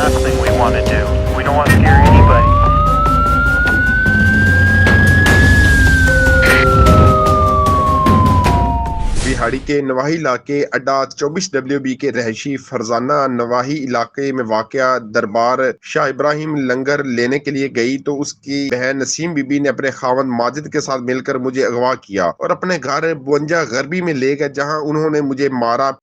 last thing we want to do. We don't want to scare anybody. बिहाड़ी के नवाही इलाके अड्डा 24WB के रहायशी फरजाना नवाही इलाके में वाक़या दरबार शाह इब्राहिम लंगर लेने के लिए गई तो उसकी बहन नसीम बीबी ने अपने खावंद माजिद के साथ मिलकर मुझे अगवा किया और अपने घर 52 गरबी में ले गए, जहां उन्होंने मुझे मारा।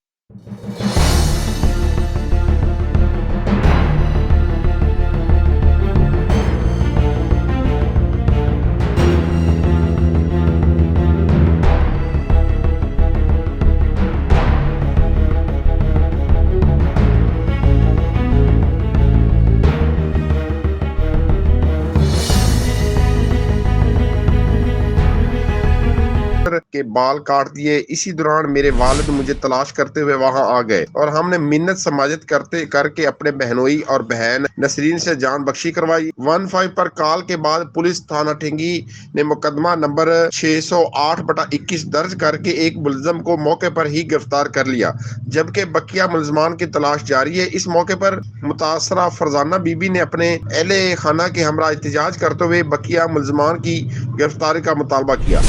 के बाल काट दिए। इसी दौरान मेरे वालिद मुझे तलाश करते हुए वहां आ गए और हमने मिन्नत समाजत करते करके अपने बहनोई और बहन नसरीन से जान बख्शी करवाई। 15 पर कॉल के बाद पुलिस थाना ठिंगी ने मुकदमा नंबर 608/21 दर्ज करके एक मुलजम को मौके पर ही गिरफ्तार कर लिया, जबकि बकिया मुलजमान की तलाश जारी है। इस मौके पर मुतासरा फरजाना बीबी ने अपने अहले खाना के हमरा एहतजाज करते हुए बकिया मुलजमान की गिरफ्तारी का मुतालबा किया।